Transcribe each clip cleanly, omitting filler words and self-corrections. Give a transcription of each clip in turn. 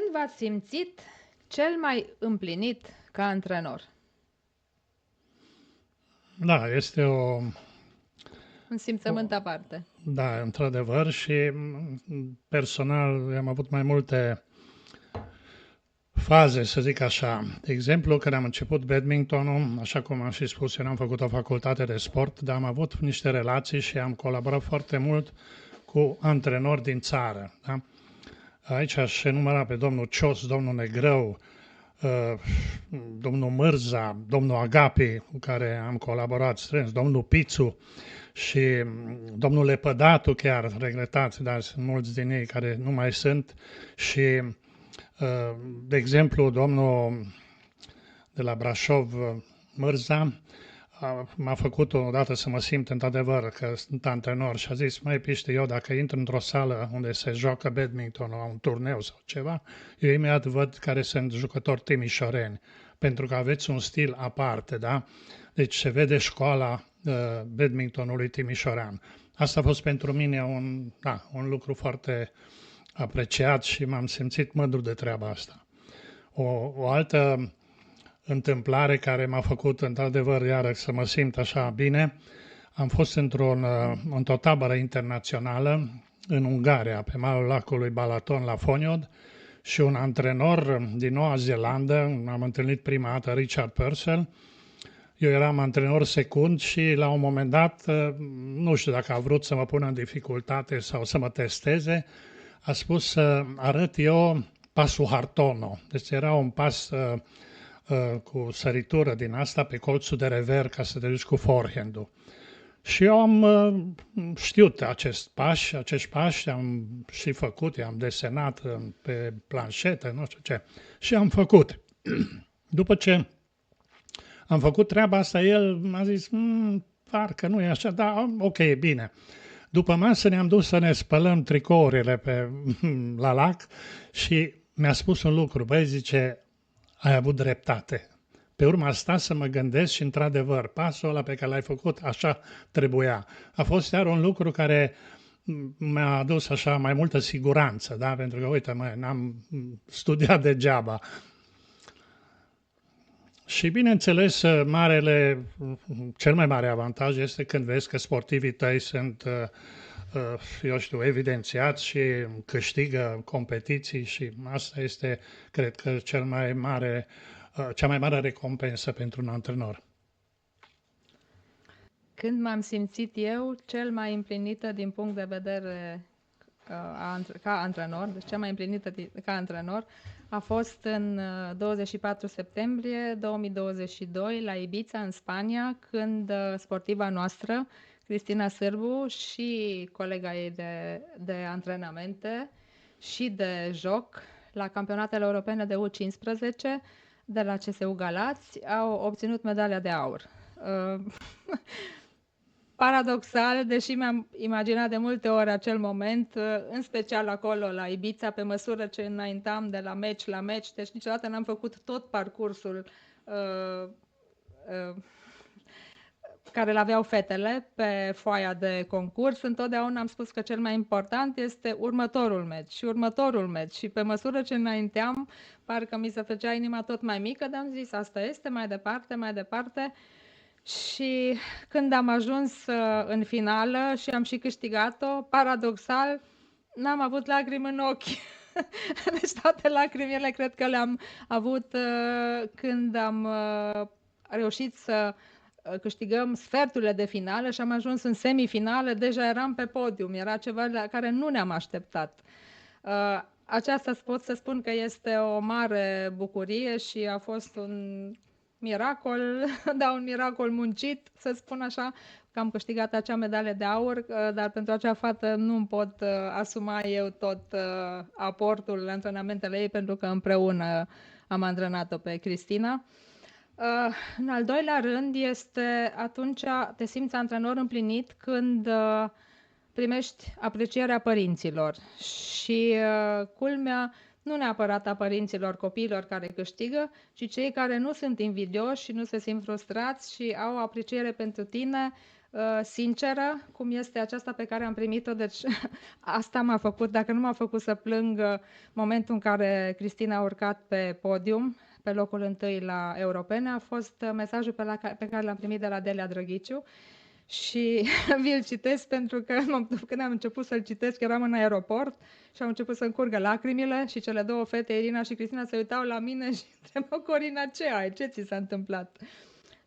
Când v-ați simțit cel mai împlinit ca antrenor? Da, este Un simțământ aparte. da, într-adevăr și personal am avut mai multe faze, să zic așa. De exemplu, când am început badmintonul, așa cum am și spus, eu n-am făcut o facultate de sport, dar am avut niște relații și am colaborat foarte mult cu antrenori din țară. Da? Aici aș enumera pe domnul Cios, domnul Negrău, domnul Mârza, domnul Agapi, cu care am colaborat strâns, domnul Pițu și domnul Lepădatu chiar, regretați, dar sunt mulți din ei care nu mai sunt și, de exemplu, domnul de la Brașov, Mârza, m-a făcut odată să mă simt într-adevăr că sunt antrenor și a zis, măi Piște, eu dacă intru într-o sală unde se joacă badminton la un turneu sau ceva, eu imediat văd care sunt jucători timișoreni, pentru că aveți un stil aparte, da? Deci se vede școala badmintonului timișorean. Asta a fost pentru mine un lucru foarte apreciat și m-am simțit mândru de treaba asta. O altă întâmplare care m-a făcut într-adevăr iară să mă simt așa bine. Am fost într-o tabără internațională în Ungaria, pe malul lacului Balaton la Foniod și un antrenor din Noua Zeelandă, am întâlnit prima dată Richard Purcell. Eu eram antrenor secund și la un moment dat, nu știu dacă a vrut să mă pună în dificultate sau să mă testeze, a spus să arăt eu pasul Hartono. Deci era un pas cu săritură din asta pe colțul de rever ca să te duci cu forehand-ul. Și eu am știut acești pași, am și făcut, i-am desenat pe planșetă, nu știu ce, și am făcut. După ce am făcut treaba asta, el m-a zis, parcă nu e așa, dar ok, bine. După masă ne-am dus să ne spălăm tricourile la lac și mi-a spus un lucru, băi, zice, ai avut dreptate. Pe urmă asta să mă gândesc și într-adevăr, pasul ăla pe care l-ai făcut, așa trebuia. A fost chiar un lucru care mi-a adus așa mai multă siguranță, da? Pentru că, uite, n-am studiat degeaba. Și bineînțeles, cel mai mare avantaj este când vezi că sportivii tăi sunt, eu știu, evidențiați și câștigă competiții și asta este, cred că, cea mai mare recompensă pentru un antrenor. Când m-am simțit eu cel mai împlinită din punct de vedere ca antrenor, deci cea mai împlinită ca antrenor, a fost în 24 septembrie 2022 la Ibiza, în Spania, când sportiva noastră, Cristina Sârbu, și colega ei de antrenamente și de joc la campionatele europene de U15 de la CSU Galați au obținut medalia de aur. Paradoxal, deși mi-am imaginat de multe ori acel moment, în special acolo la Ibiza, pe măsură ce înaintam de la meci la meci, deci niciodată n-am făcut tot parcursul care îl aveau fetele pe foaia de concurs. Întotdeauna am spus că cel mai important este următorul meci și următorul meci și pe măsură ce înainteam, parcă mi se făcea inima tot mai mică, dar am zis asta este, mai departe, mai departe. Și când am ajuns în finală și am și câștigat-o, paradoxal, n-am avut lacrimi în ochi. Deci toate lacrimile cred că le-am avut când am reușit să câștigăm sferturile de finală și am ajuns în semifinală, deja eram pe podium, era ceva la care nu ne-am așteptat. Aceasta pot să spun că este o mare bucurie și a fost un miracol, da, un miracol muncit, să spun așa, că am câștigat acea medalie de aur, dar pentru acea fată nu îmi pot asuma eu tot aportul la antrenamentele ei, pentru că împreună am antrenat-o pe Cristina. În al doilea rând este atunci te simți antrenor împlinit când primești aprecierea părinților și culmea nu neapărat a părinților copiilor care câștigă, ci cei care nu sunt invidioși și nu se simt frustrați și au apreciere pentru tine sinceră, cum este aceasta pe care am primit-o, deci asta m-a făcut, dacă nu m-a făcut să plâng momentul în care Cristina a urcat pe podium, pe locul întâi la europene, a fost mesajul pe care l-am primit de la Delia Drăghiciu și vi-l citesc pentru că când am început să-l citesc eram în aeroport și au început să-mi curgă lacrimile și cele două fete, Irina și Cristina, se uitau la mine și întrebau: Corina, ce ai? Ce ți s-a întâmplat?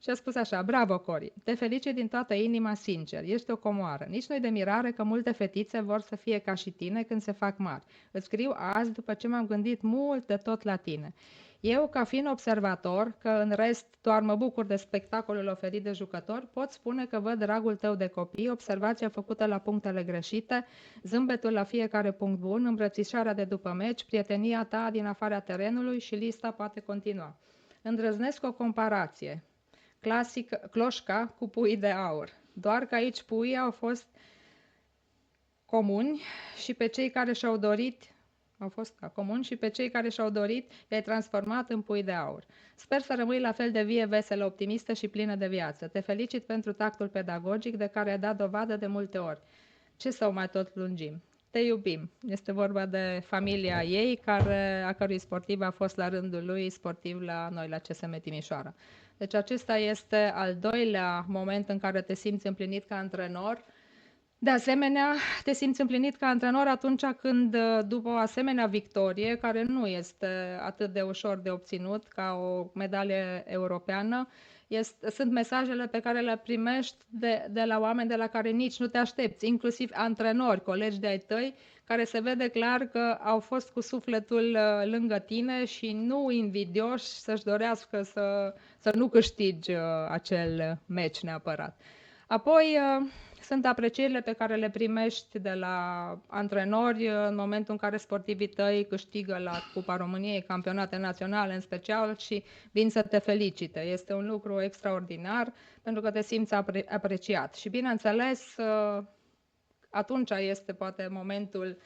Și a spus așa: bravo, Cori, te felicit din toată inima, sincer, ești o comoară. Nici nu-i de mirare că multe fetițe vor să fie ca și tine când se fac mari. Îți scriu azi după ce m-am gândit mult de tot la tine. Eu, ca fiind observator, că în rest doar mă bucur de spectacolul oferit de jucători, pot spune că văd dragul tău de copii, observația făcută la punctele greșite, zâmbetul la fiecare punct bun, îmbrățișarea de după meci, prietenia ta din afara terenului și lista poate continua. Îndrăznesc o comparație. Clasic, cloșca cu puii de aur. Doar că aici puii au fost comuni și pe cei care și-au dorit i-ai transformat în pui de aur. Sper să rămâi la fel de vie, veselă, optimistă și plină de viață. Te felicit pentru tactul pedagogic de care ai dat dovadă de multe ori. Ce să o mai tot lungim? Te iubim. Este vorba de familia ei, a cărui sportiv a fost la rândul lui sportiv la noi, la CSM Timișoara. Deci acesta este al doilea moment în care te simți împlinit ca antrenor. De asemenea, te simți împlinit ca antrenor atunci când, după o asemenea victorie, care nu este atât de ușor de obținut ca o medalie europeană, sunt mesajele pe care le primești de la oameni de la care nici nu te aștepți, inclusiv antrenori, colegi de-ai tăi, care se vede clar că au fost cu sufletul lângă tine și nu invidioși să-și dorească să nu câștigi acel meci neapărat. Apoi sunt aprecierile pe care le primești de la antrenori în momentul în care sportivii tăi câștigă la Cupa României, campionate naționale în special, și vin să te felicite. Este un lucru extraordinar pentru că te simți apreciat. Și bineînțeles, atunci este poate momentul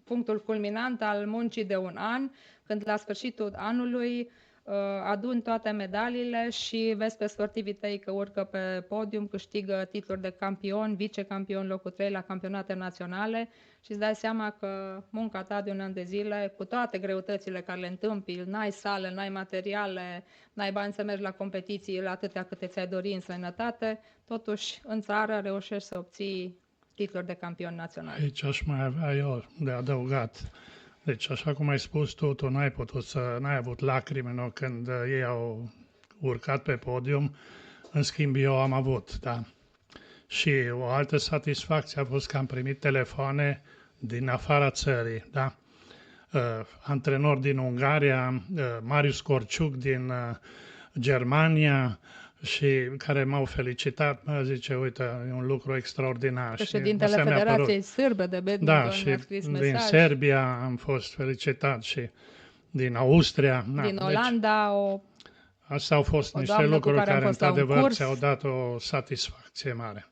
punctul culminant al muncii de un an, când la sfârșitul anului aduni toate medaliile și vezi pe sportivii tăi că urcă pe podium, câștigă titluri de campion, vicecampion, locul 3 la campionate naționale și îți dai seama că munca ta de un an de zile, cu toate greutățile care le întâmpini, n-ai sale, n-ai materiale, n-ai bani să mergi la competiții la atâtea câte ți-ai dori în sănătate, totuși în țară reușești să obții titluri de campion național. Aici aș mai avea eu de adăugat. Deci, așa cum ai spus tu n-ai avut lacrimi când ei au urcat pe podium, în schimb eu am avut, da. Și o altă satisfacție a fost că am primit telefoane din afara țării, da. Antrenor din Ungaria, Marius Corciuc din Germania, și care m-au felicitat, mă zice, uite, e un lucru extraordinar. Președintele Federației Sârbe de Badminton mi-a scris mesaj. Din Serbia am fost felicitat și din Austria. Din Olanda, astea au fost niște lucruri care într-adevăr ți-au dat o satisfacție mare.